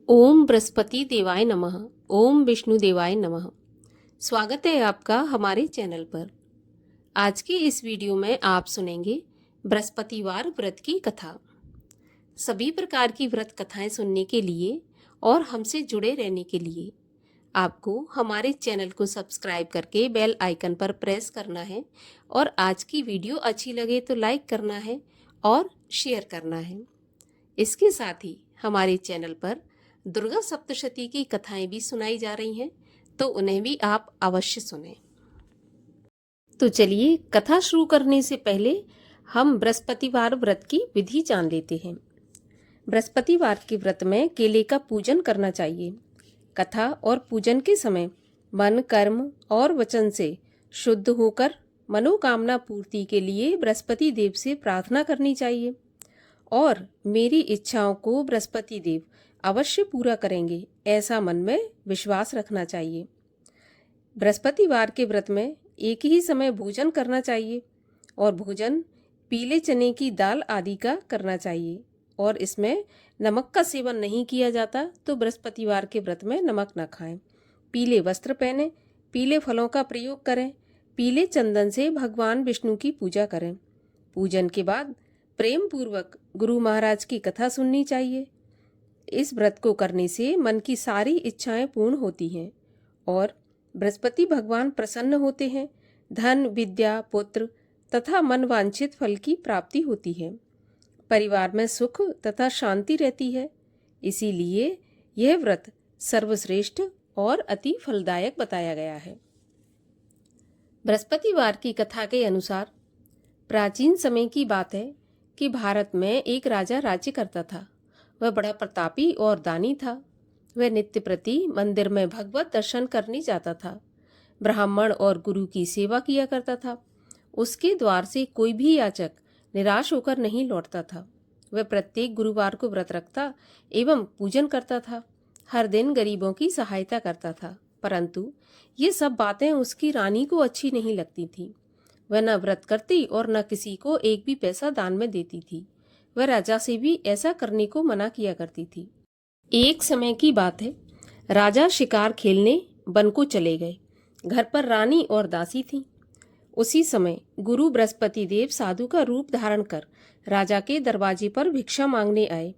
ओम बृहस्पति देवाय नमः। ओम विष्णु देवाय नमः। स्वागत है आपका हमारे चैनल पर। आज के इस वीडियो में आप सुनेंगे बृहस्पतिवार व्रत की कथा। सभी प्रकार की व्रत कथाएं सुनने के लिए और हमसे जुड़े रहने के लिए आपको हमारे चैनल को सब्सक्राइब करके बेल आइकन पर प्रेस करना है और आज की वीडियो अच्छी लगे तो लाइक करना है और शेयर करना है। इसके साथ ही हमारे चैनल पर दुर्गा सप्तशती की कथाएं भी सुनाई जा रही हैं, तो उन्हें भी आप अवश्य सुनें। तो चलिए कथा शुरू करने से पहले हम बृहस्पतिवार व्रत की विधि जान लेते हैं। बृहस्पतिवार के व्रत में केले का पूजन करना चाहिए। कथा और पूजन के समय मन, कर्म और वचन से शुद्ध होकर मनोकामना पूर्ति के लिए बृहस्पति देव से प्रार्थना करनी चाहिए और मेरी इच्छाओं को बृहस्पति देव अवश्य पूरा करेंगे, ऐसा मन में विश्वास रखना चाहिए। बृहस्पतिवार के व्रत में एक ही समय भोजन करना चाहिए और भोजन पीले चने की दाल आदि का करना चाहिए और इसमें नमक का सेवन नहीं किया जाता, तो बृहस्पतिवार के व्रत में नमक न खाएं। पीले वस्त्र पहने, पीले फलों का प्रयोग करें, पीले चंदन से भगवान विष्णु की पूजा करें। पूजन के बाद प्रेम पूर्वक गुरु महाराज की कथा सुननी चाहिए। इस व्रत को करने से मन की सारी इच्छाएं पूर्ण होती हैं और बृहस्पति भगवान प्रसन्न होते हैं। धन, विद्या, पुत्र तथा मनवांछित फल की प्राप्ति होती है। परिवार में सुख तथा शांति रहती है। इसीलिए यह व्रत सर्वश्रेष्ठ और अति फलदायक बताया गया है। बृहस्पतिवार की कथा के अनुसार प्राचीन समय की बात है कि भारत में एक राजा राज्य करता था। वह बड़ा प्रतापी और दानी था। वह नित्य प्रति मंदिर में भगवत दर्शन करने जाता था। ब्राह्मण और गुरु की सेवा किया करता था। उसके द्वार से कोई भी याचक निराश होकर नहीं लौटता था। वह प्रत्येक गुरुवार को व्रत रखता एवं पूजन करता था। हर दिन गरीबों की सहायता करता था, परंतु ये सब बातें उसकी रानी को अच्छी नहीं लगती थी। वह न व्रत करती और न किसी को एक भी पैसा दान में देती थी। वह राजा से भी ऐसा करने को मना किया करती थी। एक समय की बात है, राजा शिकार खेलने वन को चले गए। घर पर रानी और दासी थी। उसी समय गुरु बृहस्पति देव साधु का रूप धारण कर राजा के दरवाजे पर भिक्षा मांगने आए।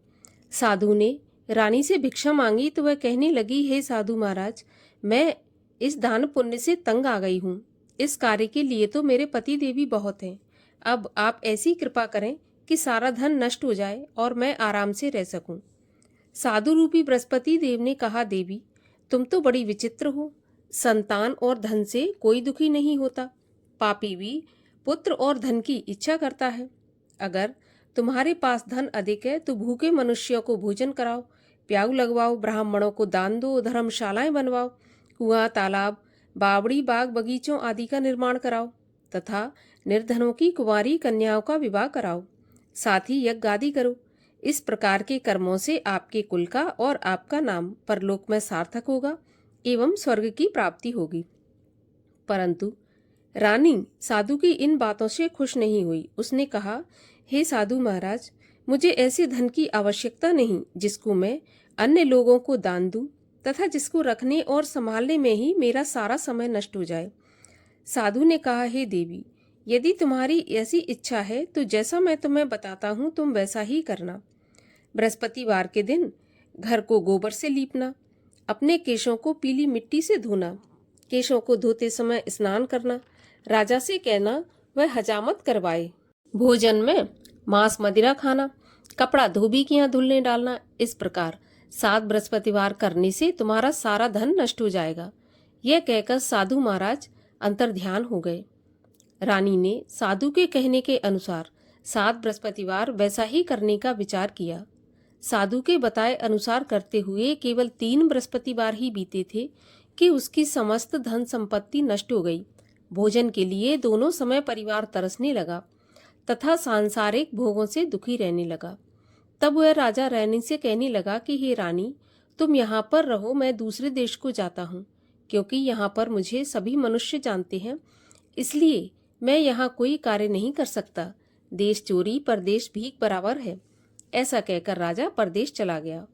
साधु ने रानी से भिक्षा मांगी तो वह कहने लगी, हे साधु महाराज, मैं इस दान पुण्य से तंग आ गई हूँ। इस कार्य के लिए तो मेरे पति देवी बहुत हैं। अब आप ऐसी कृपा करें कि सारा धन नष्ट हो जाए और मैं आराम से रह सकूं। साधु रूपी बृहस्पति देव ने कहा, देवी, तुम तो बड़ी विचित्र हो। संतान और धन से कोई दुखी नहीं होता। पापी भी पुत्र और धन की इच्छा करता है। अगर तुम्हारे पास धन अधिक है तो भूखे मनुष्यों को भोजन कराओ, प्याऊ लगवाओ, ब्राह्मणों को दान दो, धर्मशालाएं बनवाओ, कुआं, तालाब, बावड़ी, बाग, बगीचों आदि का निर्माण कराओ तथा निर्धनों की कुंवारी कन्याओं का विवाह कराओ। साथ ही यज्ञ आदि करो। इस प्रकार के कर्मों से आपके कुल का और आपका नाम परलोक में सार्थक होगा एवं स्वर्ग की प्राप्ति होगी। परंतु रानी साधु की इन बातों से खुश नहीं हुई। उसने कहा, हे साधु महाराज, मुझे ऐसे धन की आवश्यकता नहीं जिसको मैं अन्य लोगों को दान दूं तथा जिसको रखने और संभालने में ही मेरा सारा समय नष्ट हो जाए। साधु ने कहा, हे देवी, यदि तुम्हारी ऐसी इच्छा है तो जैसा मैं तुम्हें बताता हूँ तुम वैसा ही करना। बृहस्पतिवार के दिन घर को गोबर से लीपना, अपने केशों को पीली मिट्टी से धोना, केशों को धोते समय स्नान करना, राजा से कहना वह हजामत करवाए, भोजन में मांस मदिरा खाना, कपड़ा धोबी के यहाँ धुलने डालना। इस प्रकार 7 बृहस्पतिवार करने से तुम्हारा सारा धन नष्ट हो जाएगा। यह कहकर साधु महाराज अंतर्ध्यान हो गए। रानी ने साधु के कहने के अनुसार 7 बृहस्पतिवार वैसा ही करने का विचार किया। साधु के बताए अनुसार करते हुए केवल 3 बृहस्पतिवार ही बीते थे कि उसकी समस्त धन संपत्ति नष्ट हो गई। भोजन के लिए दोनों समय परिवार तरसने लगा तथा सांसारिक भोगों से दुखी रहने लगा। तब वह राजा रानी से कहने लगा कि हे रानी, तुम यहाँ पर रहो, मैं दूसरे देश को जाता हूँ, क्योंकि यहाँ पर मुझे सभी मनुष्य जानते हैं, इसलिए मैं यहाँ कोई कार्य नहीं कर सकता। देश चोरी परदेश भीख बराबर है। ऐसा कहकर राजा परदेश चला गया।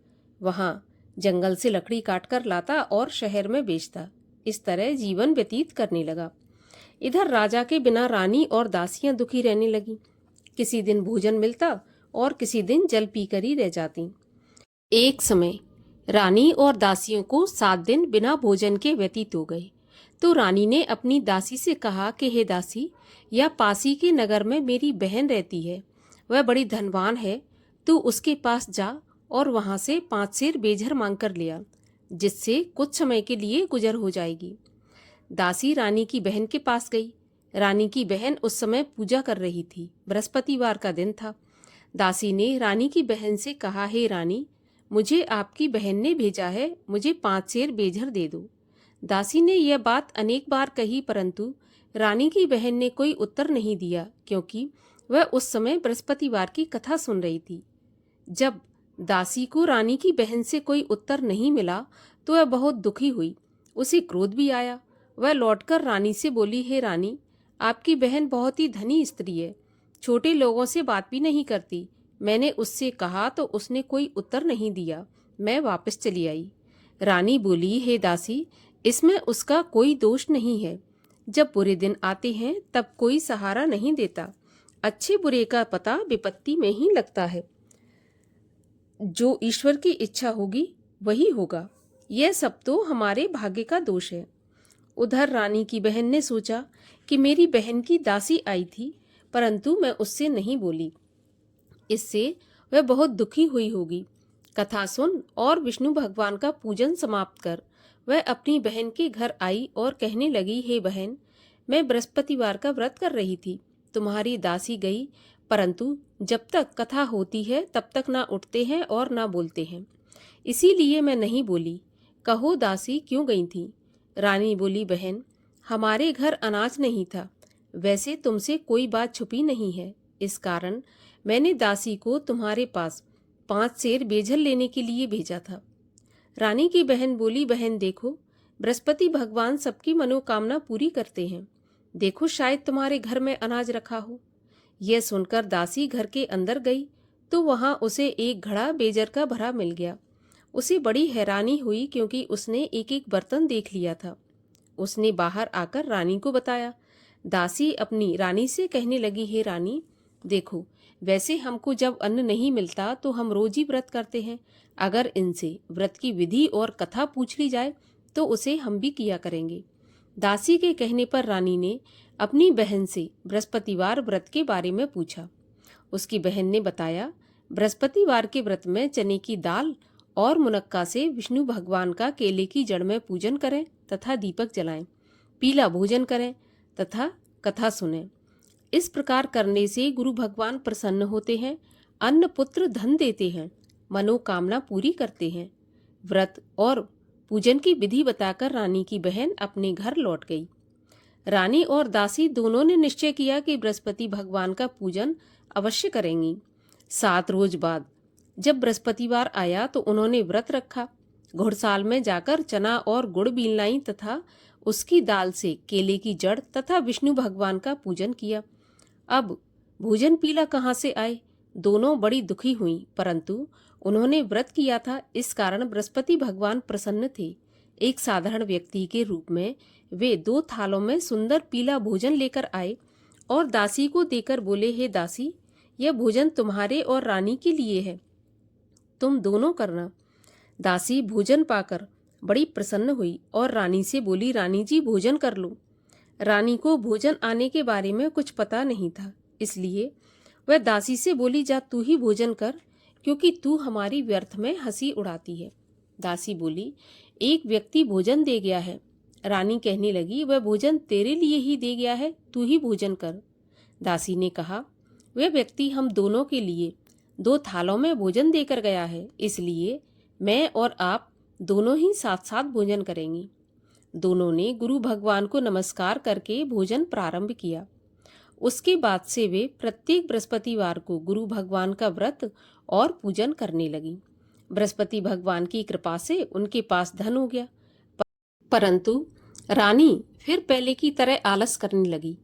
वहाँ जंगल से लकड़ी काटकर लाता और शहर में बेचता। इस तरह जीवन व्यतीत करने लगा। इधर राजा के बिना रानी और दासियां दुखी रहने लगी। किसी दिन भोजन मिलता और किसी दिन जल पीकर ही रह जाती। एक समय रानी और दासियों को 7 दिन बिना भोजन के व्यतीत हो गए। तो रानी ने अपनी दासी से कहा कि हे दासी, यह पासी के नगर में मेरी बहन रहती है, वह बड़ी धनवान है, तू उसके पास जा और वहां से 5 सेर बेझर मांग कर ले आ, जिससे कुछ समय के लिए गुजर हो जाएगी। दासी रानी की बहन के पास गई। रानी की बहन उस समय पूजा कर रही थी। बृहस्पतिवार का दिन था। दासी ने रानी की बहन से कहा, हे रानी, मुझे आपकी बहन ने भेजा है, मुझे 5 सेर बेझर दे दो। दासी ने यह बात अनेक बार कही, परंतु रानी की बहन ने कोई उत्तर नहीं दिया, क्योंकि वह उस समय बृहस्पतिवार की कथा सुन रही थी। जब दासी को रानी की बहन से कोई उत्तर नहीं मिला तो वह बहुत दुखी हुई। उसे क्रोध भी आया। वह लौटकर रानी से बोली, हे रानी, आपकी बहन बहुत ही धनी स्त्री है, छोटे लोगों से बात भी नहीं करती। मैंने उससे कहा तो उसने कोई उत्तर नहीं दिया। मैं वापस चली आई। रानी बोली, हे दासी, इसमें उसका कोई दोष नहीं है। जब बुरे दिन आते हैं तब कोई सहारा नहीं देता। अच्छे बुरे का पता विपत्ति में ही लगता है। जो ईश्वर की इच्छा होगी वही होगा। यह सब तो हमारे भाग्य का दोष है। उधर रानी की बहन ने सोचा कि मेरी बहन की दासी आई थी, परंतु मैं उससे नहीं बोली, इससे वह बहुत दुखी हुई होगी। कथा सुन और विष्णु भगवान का पूजन समाप्त कर वह अपनी बहन के घर आई और कहने लगी, हे बहन, मैं बृहस्पतिवार का व्रत कर रही थी, तुम्हारी दासी गई, परंतु जब तक कथा होती है तब तक ना उठते हैं और ना बोलते हैं, इसीलिए मैं नहीं बोली। कहो दासी, क्यों गई थी? रानी बोली, बहन, हमारे घर अनाज नहीं था। वैसे तुमसे कोई बात छुपी नहीं है, इस कारण मैंने दासी को तुम्हारे पास 5 सेर बेझर लेने के लिए भेजा था। रानी की बहन बोली, बहन देखो, बृहस्पति भगवान सबकी मनोकामना पूरी करते हैं। देखो, शायद तुम्हारे घर में अनाज रखा हो। यह सुनकर दासी घर के अंदर गई तो वहां उसे एक घड़ा बेजर का भरा मिल गया। उसे बड़ी हैरानी हुई, क्योंकि उसने एक एक बर्तन देख लिया था। उसने बाहर आकर रानी को बताया। दासी अपनी रानी से कहने लगी, हे रानी, देखो, वैसे हमको जब अन्न नहीं मिलता तो हम रोज ही व्रत करते हैं। अगर इनसे व्रत की विधि और कथा पूछ ली जाए तो उसे हम भी किया करेंगे। दासी के कहने पर रानी ने अपनी बहन से बृहस्पतिवार व्रत के बारे में पूछा। उसकी बहन ने बताया, बृहस्पतिवार के व्रत में चने की दाल और मुनक्का से विष्णु भगवान का केले की जड़ में पूजन करें तथा दीपक जलाएं, पीला भोजन करें तथा कथा सुनें। इस प्रकार करने से गुरु भगवान प्रसन्न होते हैं, अन्न पुत्र धन देते हैं, मनोकामना पूरी करते हैं। व्रत और पूजन की विधि बताकर रानी की बहन अपने घर लौट गई। रानी और दासी दोनों ने निश्चय किया कि बृहस्पति भगवान का पूजन अवश्य करेंगी। 7 रोज बाद जब बृहस्पतिवार आया तो उन्होंने व्रत रखा। घुड़साल में जाकर चना और गुड़ बीन लाई तथा उसकी दाल से केले की जड़ तथा विष्णु भगवान का पूजन किया। अब भोजन पीला कहाँ से आए? दोनों बड़ी दुखी हुई, परंतु उन्होंने व्रत किया था, इस कारण बृहस्पति भगवान प्रसन्न थे। एक साधारण व्यक्ति के रूप में वे 2 थालों में सुंदर पीला भोजन लेकर आए और दासी को देकर बोले, हे दासी, यह भोजन तुम्हारे और रानी के लिए है, तुम दोनों करना। दासी भोजन पाकर बड़ी प्रसन्न हुई और रानी से बोली, रानी जी, भोजन कर लो। रानी को भोजन आने के बारे में कुछ पता नहीं था, इसलिए वह दासी से बोली, जा तू ही भोजन कर, क्योंकि तू हमारी व्यर्थ में हंसी उड़ाती है। दासी बोली, एक व्यक्ति भोजन दे गया है। रानी कहने लगी, वह भोजन तेरे लिए ही दे गया है, तू ही भोजन कर। दासी ने कहा, वह व्यक्ति हम दोनों के लिए 2 थालों में भोजन देकर गया है, इसलिए मैं और आप दोनों ही साथ साथ भोजन करेंगी। दोनों ने गुरु भगवान को नमस्कार करके भोजन प्रारंभ किया। उसके बाद से वे प्रत्येक बृहस्पतिवार को गुरु भगवान का व्रत और पूजन करने लगी। बृहस्पति भगवान की कृपा से उनके पास धन हो गया, परंतु रानी फिर पहले की तरह आलस करने लगी।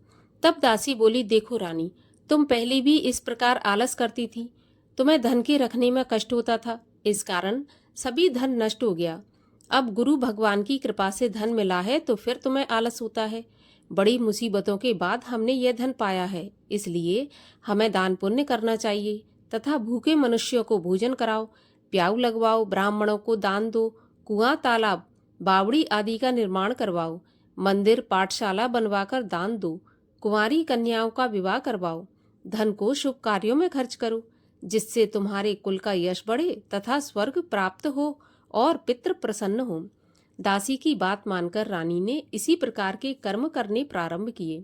तब दासी बोली, देखो रानी, तुम पहले भी इस प्रकार आलस करती थी, तुम्हें धन के रखने में कष्ट होता था, इस कारण सभी धन नष्ट हो गया। अब गुरु भगवान की कृपा से धन मिला है तो फिर तुम्हें आलस होता है। बड़ी मुसीबतों के बाद हमने यह धन पाया है, इसलिए हमें दान पुण्य करना चाहिए तथा भूखे मनुष्यों को भोजन कराओ, प्याऊ लगवाओ, ब्राह्मणों को दान दो, कुआं, तालाब, बावड़ी आदि का निर्माण करवाओ, मंदिर, पाठशाला बनवाकर दान दो, कुंवारी कन्याओं का विवाह करवाओ, धन को शुभ कार्यों में खर्च करो, जिससे तुम्हारे कुल का यश बढ़े तथा स्वर्ग प्राप्त हो और पितृ प्रसन्न हो। दासी की बात मानकर रानी ने इसी प्रकार के कर्म करने प्रारंभ किए।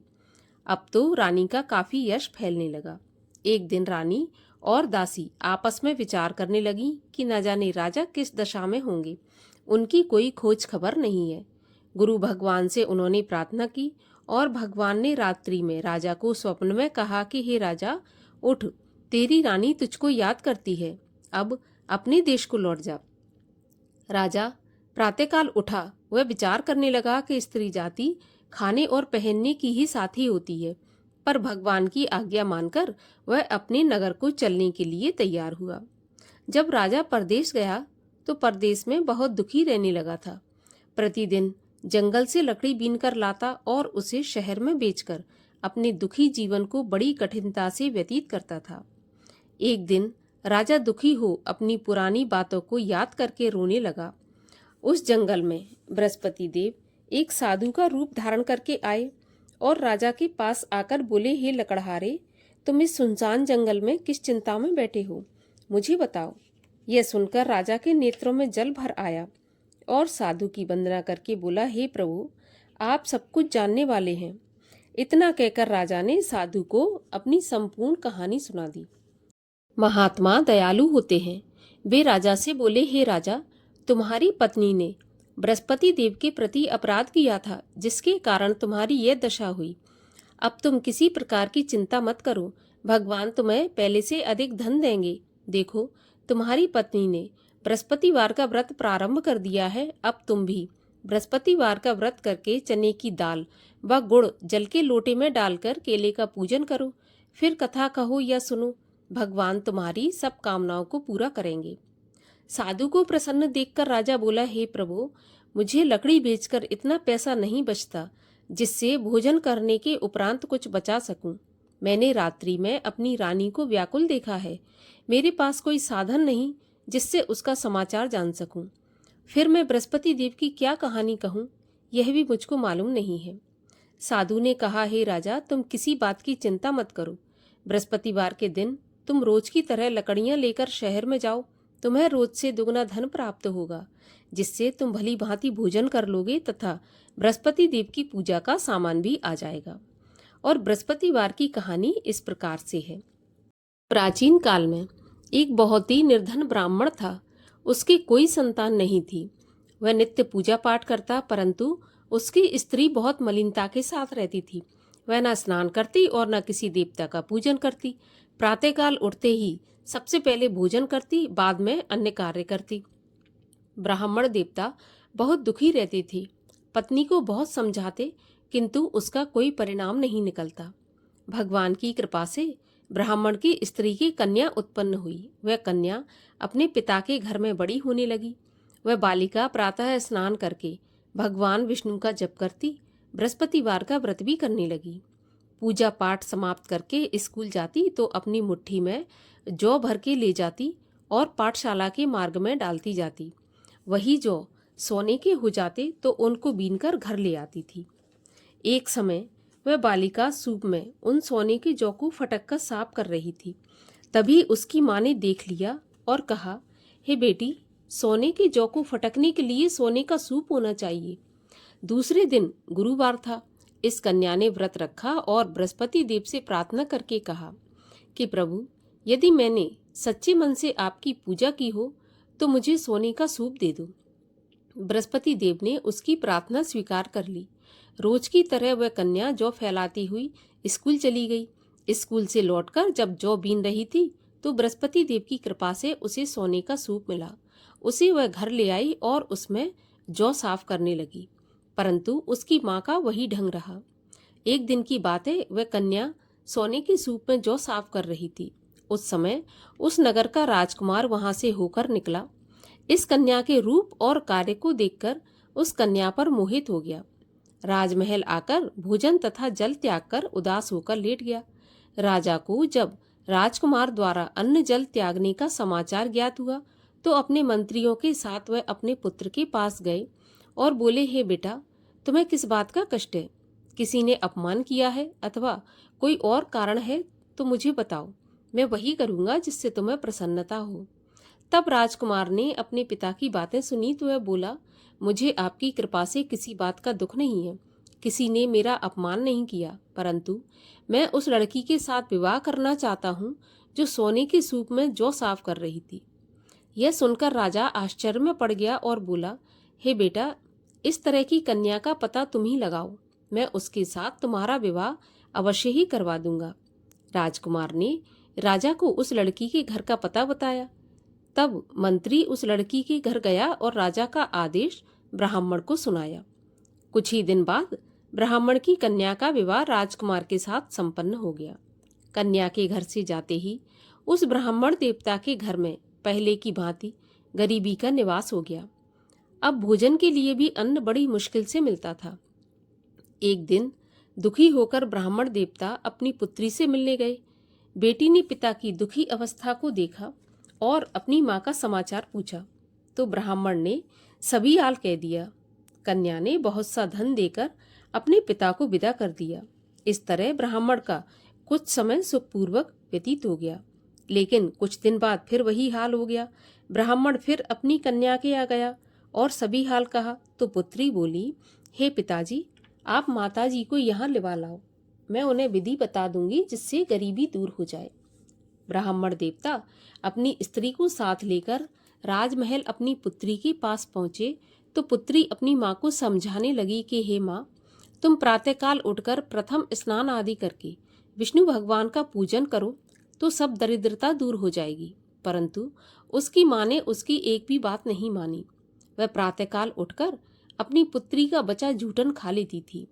अब तो रानी का काफी यश फैलने लगा। एक दिन रानी और दासी आपस में विचार करने लगी कि न जाने राजा किस दशा में होंगे, उनकी कोई खोज खबर नहीं है। गुरु भगवान से उन्होंने प्रार्थना की और भगवान ने रात्रि में राजा को स्वप्न में कहा कि हे राजा, उठ, तेरी रानी तुझको याद करती है, अब अपने देश को लौट जा। राजा प्रातःकाल उठा। वह विचार करने लगा कि स्त्री जाति खाने और पहनने की ही साथी होती है, पर भगवान की आज्ञा मानकर वह अपने नगर को चलने के लिए तैयार हुआ। जब राजा परदेश गया तो परदेश में बहुत दुखी रहने लगा था। प्रतिदिन जंगल से लकड़ी बीन कर लाता और उसे शहर में बेचकर अपने दुखी जीवन को बड़ी कठिनता से व्यतीत करता था। एक दिन राजा दुखी हो अपनी पुरानी बातों को याद करके रोने लगा। उस जंगल में बृहस्पति देव एक साधु का रूप धारण करके आए और राजा के पास आकर बोले, हे लकड़हारे, तुम इस सुनसान जंगल में किस चिंता में बैठे हो, मुझे बताओ। यह सुनकर राजा के नेत्रों में जल भर आया और साधु की वंदना करके बोला, हे प्रभु, आप सब कुछ जानने वाले हैं। इतना कहकर राजा ने साधु को अपनी संपूर्ण कहानी सुना दी। महात्मा दयालु होते हैं। वे राजा से बोले, हे राजा, तुम्हारी पत्नी ने बृहस्पति देव के प्रति अपराध किया था, जिसके कारण तुम्हारी यह दशा हुई। अब तुम किसी प्रकार की चिंता मत करो, भगवान तुम्हें पहले से अधिक धन देंगे। देखो, तुम्हारी पत्नी ने बृहस्पतिवार का व्रत प्रारंभ कर दिया है। अब तुम भी बृहस्पतिवार का व्रत करके चने की दाल व गुड़ जल के लोटे में डालकर केले का पूजन करो, फिर कथा कहो या सुनो, भगवान तुम्हारी सब कामनाओं को पूरा करेंगे। साधु को प्रसन्न देखकर राजा बोला, हे प्रभु, मुझे लकड़ी बेचकर इतना पैसा नहीं बचता जिससे भोजन करने के उपरांत कुछ बचा सकूं। मैंने रात्रि में अपनी रानी को व्याकुल देखा है। मेरे पास कोई साधन नहीं जिससे उसका समाचार जान सकूं। फिर मैं बृहस्पति देव की क्या कहानी कहूं, यह भी मुझको मालूम नहीं है। साधु ने कहा, हे राजा, तुम किसी बात की चिंता मत करो। बृहस्पतिवार के दिन तुम रोज की तरह लकड़ियां लेकर शहर में जाओ। तुम्हें रोज से दुगना धन प्राप्त होगा, जिससे तुम भली भांति भोजन कर लोगे तथा बृहस्पति देव की पूजा का सामान भी आ जाएगा। और बृहस्पतिवार की कहानी इस प्रकार से है। प्राचीन काल में एक बहुत ही निर्धन ब्राह्मण था। उसकी कोई संतान नहीं थी। वह नित्य पूजा पाठ करता, परंतु उसकी स्त्री बहुत मलिनता के साथ रहती थी। वह न स्नान करती और न किसी देवता का पूजन करती। प्रातःकाल उठते ही सबसे पहले भोजन करती, बाद में अन्य कार्य करती। ब्राह्मण देवता बहुत दुखी रहते थे। पत्नी को बहुत समझाते, किंतु उसका कोई परिणाम नहीं निकलता। भगवान की कृपा से ब्राह्मण की स्त्री की कन्या उत्पन्न हुई। वह कन्या अपने पिता के घर में बड़ी होने लगी। वह बालिका प्रातः स्नान करके भगवान विष्णु का जप करती, बृहस्पतिवार का व्रत भी करने लगी। पूजा पाठ समाप्त करके स्कूल जाती तो अपनी मुट्ठी में जौ भर के ले जाती और पाठशाला के मार्ग में डालती जाती। वही जौ सोने के हो जाते तो उनको बीनकर घर ले आती थी। एक समय वह बालिका सूप में उन सोने के जौ को फटक कर साफ कर रही थी। तभी उसकी माँ ने देख लिया और कहा, हे बेटी, सोने के जौ को फटकने के लिए सोने का सूप होना चाहिए। दूसरे दिन गुरुवार था। इस कन्या ने व्रत रखा और बृहस्पति देव से प्रार्थना करके कहा कि प्रभु, यदि मैंने सच्चे मन से आपकी पूजा की हो तो मुझे सोने का सूप दे दो। बृहस्पति देव ने उसकी प्रार्थना स्वीकार कर ली। रोज की तरह वह कन्या जौ फैलाती हुई स्कूल चली गई। स्कूल से लौटकर जब जौ बीन रही थी तो बृहस्पति देव की कृपा से उसे सोने का सूप मिला। उसे वह घर ले आई और उसमें जौ साफ करने लगी, परंतु उसकी माँ का वही ढंग रहा। एक दिन की बात है, वह कन्या सोने के सूप में जौ साफ कर रही थी। उस समय उस नगर का राजकुमार वहां से होकर निकला। इस कन्या के रूप और कार्य को देखकर उस कन्या पर मोहित हो गया। राजमहल आकर भोजन तथा जल त्याग कर उदास होकर लेट गया। राजा को जब राजकुमार द्वारा अन्न जल त्यागने का समाचार ज्ञात हुआ तो अपने मंत्रियों के साथ वह अपने पुत्र के पास गए और बोले, हे बेटा, तुम्हें किस बात का कष्ट है? किसी ने अपमान किया है अथवा कोई और कारण है तो मुझे बताओ, मैं वही करूंगा जिससे तुम्हें प्रसन्नता हो। तब राजकुमार ने अपने पिता की बातें सुनी तो वह बोला, मुझे आपकी कृपा से किसी बात का दुख नहीं है। किसी ने मेरा अपमान नहीं किया, परंतु मैं उस लड़की के साथ विवाह करना चाहता हूँ जो सोने के सूप में जौ साफ कर रही थी। यह सुनकर राजा आश्चर्य में पड़ गया और बोला, हे बेटा, इस तरह की कन्या का पता तुम ही लगाओ, मैं उसके साथ तुम्हारा विवाह अवश्य ही करवा दूंगा। राजकुमार ने राजा को उस लड़की के घर का पता बताया। तब मंत्री उस लड़की के घर गया और राजा का आदेश ब्राह्मण को सुनाया। कुछ ही दिन बाद ब्राह्मण की कन्या का विवाह राजकुमार के साथ संपन्न हो गया। कन्या के घर से जाते ही उस ब्राह्मण देवता के घर में पहले की भांति गरीबी का निवास हो गया। अब भोजन के लिए भी अन्न बड़ी मुश्किल से मिलता था। एक दिन दुखी होकर ब्राह्मण देवता अपनी पुत्री से मिलने गए। बेटी ने पिता की दुखी अवस्था को देखा और अपनी माँ का समाचार पूछा तो ब्राह्मण ने सभी हाल कह दिया। कन्या ने बहुत सा धन देकर अपने पिता को विदा कर दिया। इस तरह ब्राह्मण का कुछ समय सुखपूर्वक व्यतीत हो गया, लेकिन कुछ दिन बाद फिर वही हाल हो गया। ब्राह्मण फिर अपनी कन्या के आ गया और सभी हाल कहा तो पुत्री बोली, हे पिताजी, आप माताजी को यहाँ लिवा लाओ, मैं उन्हें विधि बता दूंगी जिससे गरीबी दूर हो जाए। ब्राह्मण देवता अपनी स्त्री को साथ लेकर राजमहल अपनी पुत्री के पास पहुंचे तो पुत्री अपनी माँ को समझाने लगी कि हे माँ, तुम प्रातःकाल उठकर प्रथम स्नान आदि करके विष्णु भगवान का पूजन करो तो सब दरिद्रता दूर हो जाएगी। परंतु उसकी माँ ने उसकी एक भी बात नहीं मानी। वह प्रातःकाल उठकर अपनी पुत्री का बचा जूठन खा लेती थी।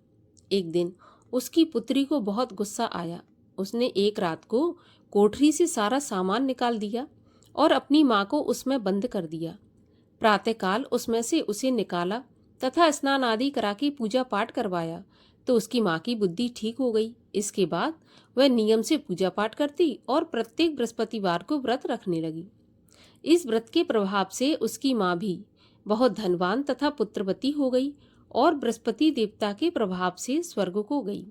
एक दिन उसकी पुत्री को बहुत गुस्सा आया। उसने एक रात को कोठरी से सारा सामान निकाल दिया और अपनी माँ को उसमें बंद कर दिया। प्रातःकाल उसमें से उसे निकाला तथा स्नान आदि करा के पूजा पाठ करवाया तो उसकी माँ की बुद्धि ठीक हो गई। इसके बाद वह नियम से पूजा पाठ करती और प्रत्येक बृहस्पतिवार को व्रत रखने लगी। इस व्रत के प्रभाव से उसकी माँ भी बहुत धनवान तथा पुत्रवती हो गई और बृहस्पति देवता के प्रभाव से स्वर्ग को गई।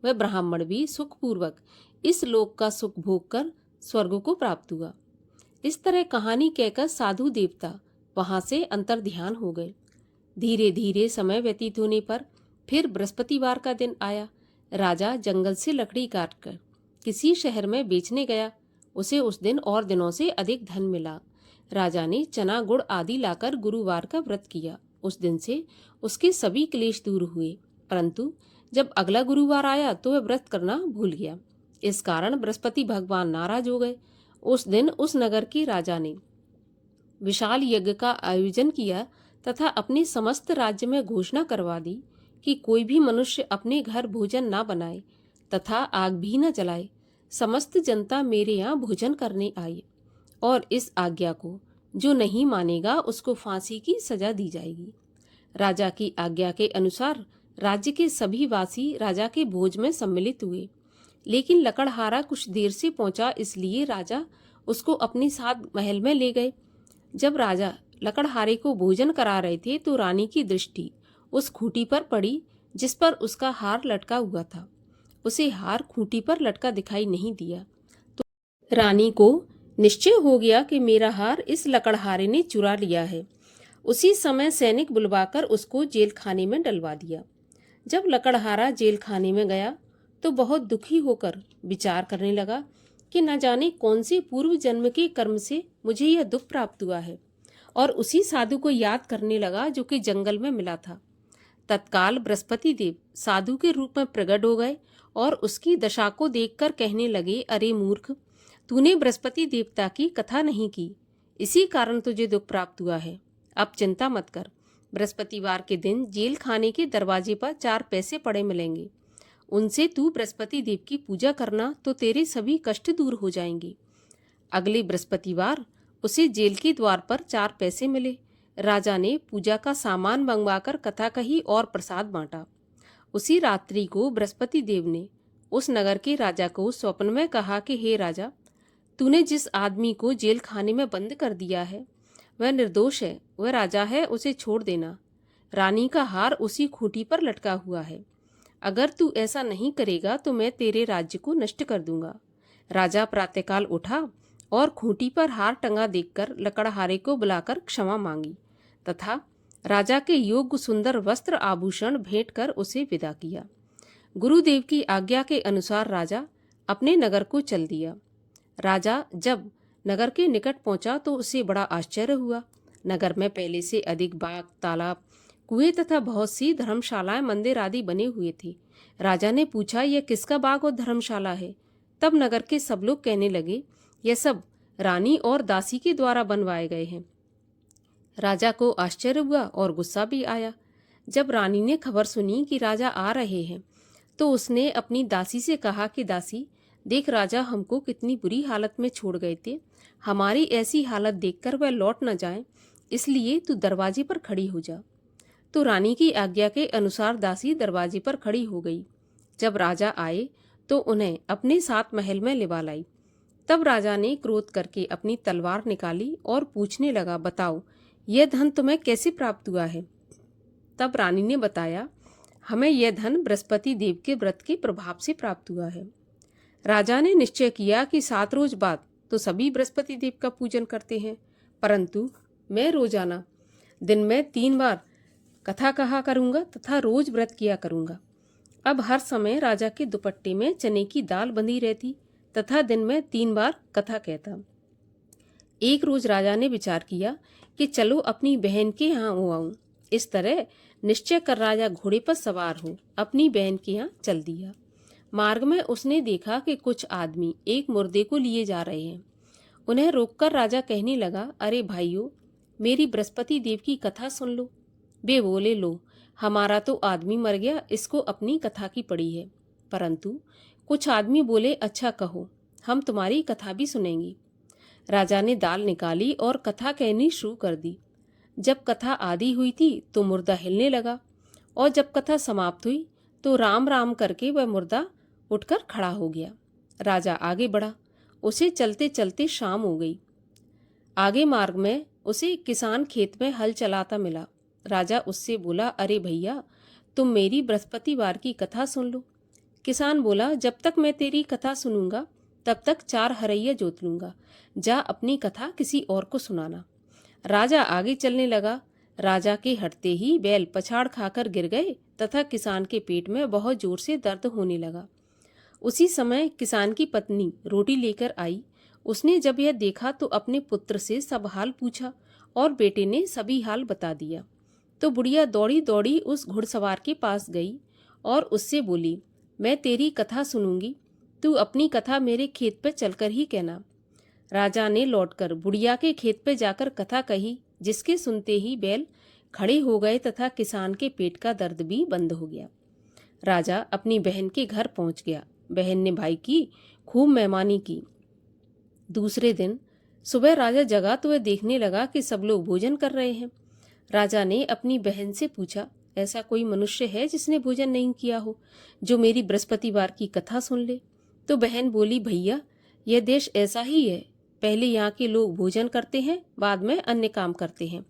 वह ब्राह्मण भी सुखपूर्वक इस लोक का सुख भोग कर स्वर्ग को प्राप्त हुआ। इस तरह कहानी कहकर साधु देवता वहां से अंतर्ध्यान हो गए। धीरे धीरे समय व्यतीत होने पर फिर बृहस्पतिवार का दिन आया। राजा जंगल से लकड़ी काटकर किसी शहर में बेचने गया। उसे उस दिन और दिनों से अधिक धन मिला। राजा ने चना गुड़ आदि लाकर गुरुवार का व्रत किया। उस दिन से उसके सभी क्लेश दूर हुए, परंतु जब अगला गुरुवार आया तो वह व्रत करना भूल गया। इस कारण बृहस्पति भगवान नाराज हो गए। उस दिन उस नगर के राजा ने विशाल यज्ञ का आयोजन किया तथा अपने समस्त राज्य में घोषणा करवा दी कि कोई भी मनुष्य अपने घर भोजन न बनाए तथा आग भी न जलाए। समस्त जनता मेरे यहाँ भोजन करने आई और इस आज्ञा को जो नहीं मानेगा उसको फांसी की सजा दी जाएगी। राजा की आज्ञा के अनुसार राज्य के सभी वासी राजा के भोज में सम्मिलित हुए, लेकिन लकड़हारा कुछ देर से पहुंचा, इसलिए राजा उसको अपने साथ महल में ले गए। जब राजा लकड़हारे को भोजन करा रहे थे तो रानी की दृष्टि उस खूंटी पर पड़ी जिस पर उसका हार लटका हुआ था। उसे हार खूंटी पर लटका दिखाई नहीं दिया तो रानी को निश्चय हो गया कि मेरा हार इस लकड़हारे ने चुरा लिया है। उसी समय सैनिक बुलवाकर उसको जेल खाने में डलवा दिया। जब लकड़हारा जेल खाने में गया तो बहुत दुखी होकर विचार करने लगा कि न जाने कौन से पूर्व जन्म के कर्म से मुझे यह दुख प्राप्त हुआ है, और उसी साधु को याद करने लगा जो कि जंगल में मिला था। तत्काल बृहस्पति देव साधु के रूप में प्रकट हो गए और उसकी दशा को देखकर कहने लगे, अरे मूर्ख, तूने बृहस्पति देवता की कथा नहीं की, इसी कारण तुझे दुख प्राप्त हुआ है। अब चिंता मत कर, बृहस्पतिवार के दिन जेल खाने के दरवाजे पर 4 पैसे पड़े मिलेंगे, उनसे तू बृहस्पति देव की पूजा करना तो तेरे सभी कष्ट दूर हो जाएंगे। अगले बृहस्पतिवार उसे जेल के द्वार पर 4 पैसे मिले। राजा ने पूजा का सामान मंगवाकर कथा कही और प्रसाद बांटा। उसी रात्रि को बृहस्पति देव ने उस नगर के राजा को स्वप्न में कहा कि हे राजा, तूने जिस आदमी को जेल खाने में बंद कर दिया है वह निर्दोष है, वह राजा है, उसे छोड़ देना। रानी का हार उसी खूंटी पर लटका हुआ है। अगर तू ऐसा नहीं करेगा तो मैं तेरे राज्य को नष्ट कर दूंगा। राजा प्रातःकाल उठा और खूंटी पर हार टंगा देखकर लकड़हारे को बुलाकर क्षमा मांगी तथा राजा के योग्य सुंदर वस्त्र आभूषण भेंट कर उसे विदा किया। गुरुदेव की आज्ञा के अनुसार राजा अपने नगर को चल दिया। राजा जब नगर के निकट पहुंचा तो उसे बड़ा आश्चर्य हुआ। नगर में पहले से अधिक बाग, तालाब, कुएं तथा बहुत सी धर्मशालाएं, मंदिर आदि बने हुए थे। राजा ने पूछा, यह किसका बाग और धर्मशाला है? तब नगर के सब लोग कहने लगे, यह सब रानी और दासी के द्वारा बनवाए गए हैं। राजा को आश्चर्य हुआ और गुस्सा भी आया। जब रानी ने खबर सुनी कि राजा आ रहे हैं तो उसने अपनी दासी से कहा कि दासी, देख राजा हमको कितनी बुरी हालत में छोड़ गए थे। हमारी ऐसी हालत देखकर वह लौट न जाए, इसलिए तू दरवाजे पर खड़ी हो जा। तो रानी की आज्ञा के अनुसार दासी दरवाजे पर खड़ी हो गई। जब राजा आए तो उन्हें अपने साथ महल में लिवा लाई। तब राजा ने क्रोध करके अपनी तलवार निकाली और पूछने लगा, बताओ यह धन तुम्हें कैसे प्राप्त हुआ है? तब रानी ने बताया, हमें यह धन बृहस्पति देव के व्रत के प्रभाव से प्राप्त हुआ है। राजा ने निश्चय किया कि 7 रोज बाद तो सभी बृहस्पति देव का पूजन करते हैं, परंतु मैं रोजाना दिन में 3 बार कथा कहा करूंगा तथा रोज व्रत किया करूंगा। अब हर समय राजा के दुपट्टे में चने की दाल बंधी रहती तथा दिन में 3 बार कथा कहता। एक रोज राजा ने विचार किया कि चलो अपनी बहन के यहाँ हो आऊं। इस तरह निश्चय कर राजा घोड़े पर सवार हो अपनी बहन के यहाँ चल दिया। मार्ग में उसने देखा कि कुछ आदमी एक मुर्दे को लिए जा रहे हैं। उन्हें रोककर राजा कहने लगा, अरे भाइयों, मेरी बृहस्पति देव की कथा सुन लो। वे बोले, लो, हमारा तो आदमी मर गया, इसको अपनी कथा की पड़ी है। परंतु कुछ आदमी बोले, अच्छा कहो, हम तुम्हारी कथा भी सुनेंगे। राजा ने दाल निकाली और कथा कहनी शुरू कर दी। जब कथा आधी हुई थी तो मुर्दा हिलने लगा और जब कथा समाप्त हुई तो राम राम करके वह मुर्दा उठकर खड़ा हो गया। राजा आगे बढ़ा। उसे चलते चलते शाम हो गई। आगे मार्ग में उसे किसान खेत में हल चलाता मिला। राजा उससे बोला, अरे भैया, तुम मेरी बृहस्पतिवार की कथा सुन लो। किसान बोला, जब तक मैं तेरी कथा सुनूंगा तब तक 4 हरैया जोत लूंगा। जा अपनी कथा किसी और को सुनाना। राजा आगे चलने लगा। राजा के हटते ही बैल पछाड़ खाकर गिर गए तथा किसान के पेट में बहुत जोर से दर्द होने लगा। उसी समय किसान की पत्नी रोटी लेकर आई। उसने जब यह देखा तो अपने पुत्र से सब हाल पूछा और बेटे ने सभी हाल बता दिया। तो बुढ़िया दौड़ी दौड़ी उस घुड़सवार के पास गई और उससे बोली, मैं तेरी कथा सुनूंगी, तू अपनी कथा मेरे खेत पर चलकर ही कहना। राजा ने लौटकर बुढ़िया के खेत पर जाकर कथा कही, जिसके सुनते ही बैल खड़े हो गए तथा किसान के पेट का दर्द भी बंद हो गया। राजा अपनी बहन के घर पहुंच गया। बहन ने भाई की खूब मेहमानी की। दूसरे दिन सुबह राजा जगा तो वह देखने लगा कि सब लोग भोजन कर रहे हैं। राजा ने अपनी बहन से पूछा, ऐसा कोई मनुष्य है जिसने भोजन नहीं किया हो, जो मेरी बृहस्पतिवार की कथा सुन ले? तो बहन बोली, भैया, यह देश ऐसा ही है। पहले यहाँ के लोग भोजन करते हैं, बाद में अन्य काम करते हैं।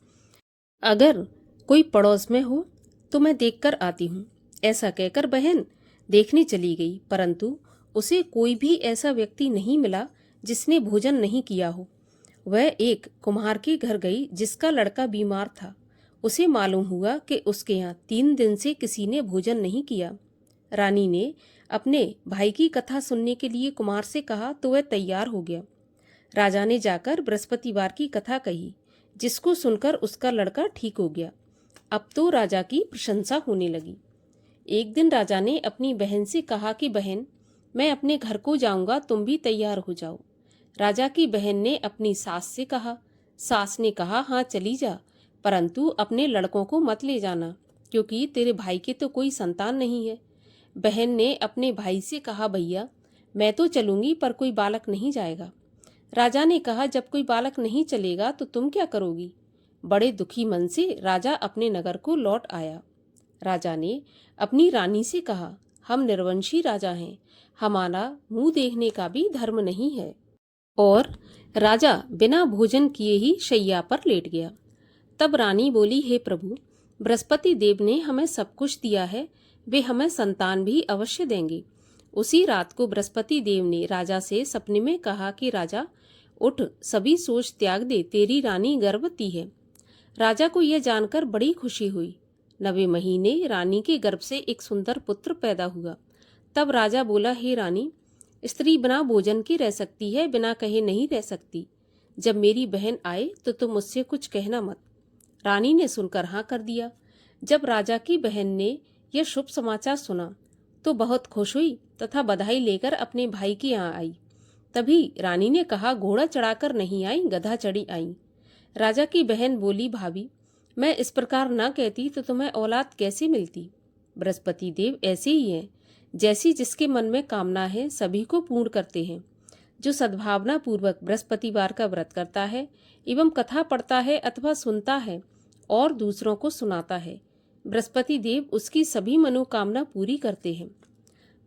अगर कोई पड़ोस में हो तो मैं देखकर आती हूँ। ऐसा कहकर बहन देखने चली गई, परंतु उसे कोई भी ऐसा व्यक्ति नहीं मिला जिसने भोजन नहीं किया हो। वह एक कुम्हार के घर गई जिसका लड़का बीमार था। उसे मालूम हुआ कि उसके यहाँ 3 दिन से किसी ने भोजन नहीं किया। रानी ने अपने भाई की कथा सुनने के लिए कुम्हार से कहा तो वह तैयार हो गया। राजा ने जाकर बृहस्पतिवार की कथा कही, जिसको सुनकर उसका लड़का ठीक हो गया। अब तो राजा की प्रशंसा होने लगी। एक दिन राजा ने अपनी बहन से कहा कि बहन, मैं अपने घर को जाऊंगा, तुम भी तैयार हो जाओ। राजा की बहन ने अपनी सास से कहा। सास ने कहा, हाँ चली जा, परंतु अपने लड़कों को मत ले जाना, क्योंकि तेरे भाई के तो कोई संतान नहीं है। बहन ने अपने भाई से कहा, भैया, मैं तो चलूंगी पर कोई बालक नहीं जाएगा। राजा ने कहा, जब कोई बालक नहीं चलेगा तो तुम क्या करोगी? बड़े दुखी मन से राजा अपने नगर को लौट आया। राजा ने अपनी रानी से कहा, हम निर्वंशी राजा हैं, हमारा मुंह देखने का भी धर्म नहीं है। और राजा बिना भोजन किए ही शैया पर लेट गया। तब रानी बोली, हे प्रभु, बृहस्पति देव ने हमें सब कुछ दिया है, वे हमें संतान भी अवश्य देंगे। उसी रात को बृहस्पति देव ने राजा से सपने में कहा कि राजा उठ, सभी सोच त्याग दे, तेरी रानी गर्भवती है। राजा को यह जानकर बड़ी खुशी हुई। 9वें महीने रानी के गर्भ से एक सुंदर पुत्र पैदा हुआ। तब राजा बोला, हे रानी, स्त्री बिना भोजन के रह सकती है, बिना कहे नहीं रह सकती। जब मेरी बहन आए तो तुम मुझसे कुछ कहना मत। रानी ने सुनकर हाँ कर दिया। जब राजा की बहन ने यह शुभ समाचार सुना तो बहुत खुश हुई तथा बधाई लेकर अपने भाई के यहाँ आई। तभी रानी ने कहा, घोड़ा चढ़ाकर नहीं आई, गधा चढ़ी आई। राजा की बहन बोली, भाभी, मैं इस प्रकार न कहती तो तुम्हें औलाद कैसे मिलती? बृहस्पति देव ऐसे ही हैं, जैसी जिसके मन में कामना है सभी को पूर्ण करते हैं। जो सद्भावना पूर्वक बृहस्पतिवार का व्रत करता है एवं कथा पढ़ता है अथवा सुनता है और दूसरों को सुनाता है, बृहस्पति देव उसकी सभी मनोकामना पूरी करते हैं।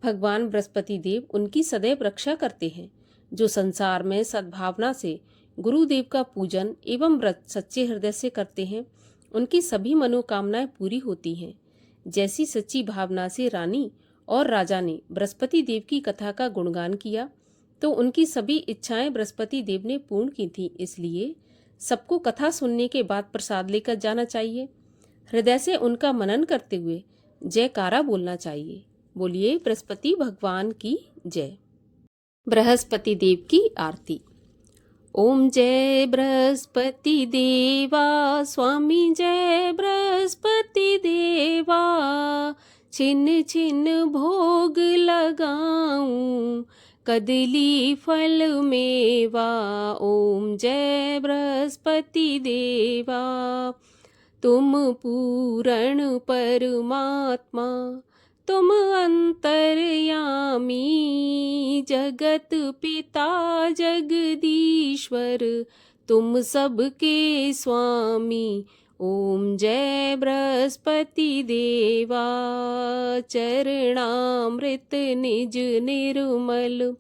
भगवान बृहस्पति देव उनकी सदैव रक्षा करते हैं। जो संसार में सद्भावना से गुरुदेव का पूजन एवं व्रत सच्चे हृदय से करते हैं, उनकी सभी मनोकामनाएं पूरी होती हैं। जैसी सच्ची भावना से रानी और राजा ने बृहस्पति देव की कथा का गुणगान किया तो उनकी सभी इच्छाएं बृहस्पति देव ने पूर्ण की थी। इसलिए सबको कथा सुनने के बाद प्रसाद लेकर जाना चाहिए। हृदय से उनका मनन करते हुए जयकारा बोलना चाहिए। बोलिए बृहस्पति भगवान की जय। बृहस्पति देव की आरती। ओम जय बृहस्पति देवा, स्वामी जय बृहस्पति देवा। छिन छिन भोग लगाऊं, कदली फल मेवा। ओम जय बृहस्पति देवा। तुम पूर्ण परमात्मा, तुम अंतर्यामी, जगत पिता जगदीश्वर, तुम सबके स्वामी। ओम जय बृहस्पति देवा। चरणामृत निज निर्मल,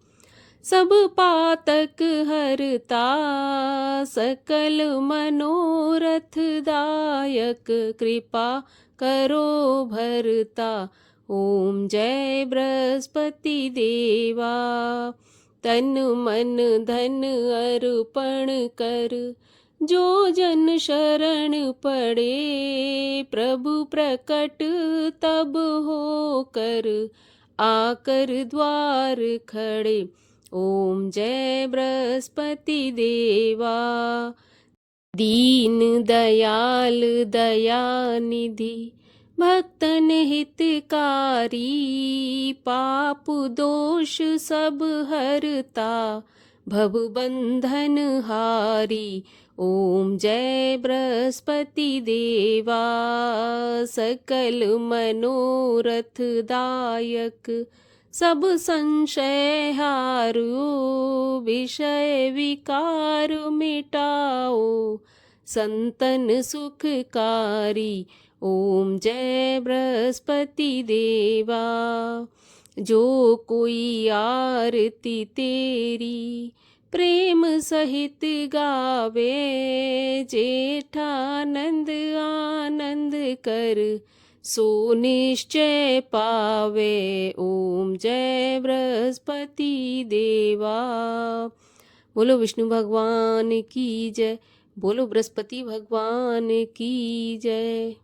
सब पातक हरता, सकल मनोरथ दायक, कृपा करो भरता। ओम जय बृहस्पति देवा। तन मन धन अर्पण कर, जो जन शरण पड़े, प्रभु प्रकट तब हो कर, आकर द्वार खड़े। ओम जय बृहस्पति देवा। दीन दयाल दयानिधि, भक्तन हितकारी, पाप दोष सब हरता, भव बंधन हारी। ओम जय बृहस्पति देवा। सकल मनोरथ दायक, सब संशय हारो, विषय विकार मिटाओ, संतन सुखकारी। ओम जय बृहस्पति देवा। जो कोई आरती तेरी प्रेम सहित गावे, जेठानंद आनंद कर, सो निश्चय पावे। ओम जय बृहस्पति देवा। बोलो विष्णु भगवान की जय। बोलो बृहस्पति भगवान की जय।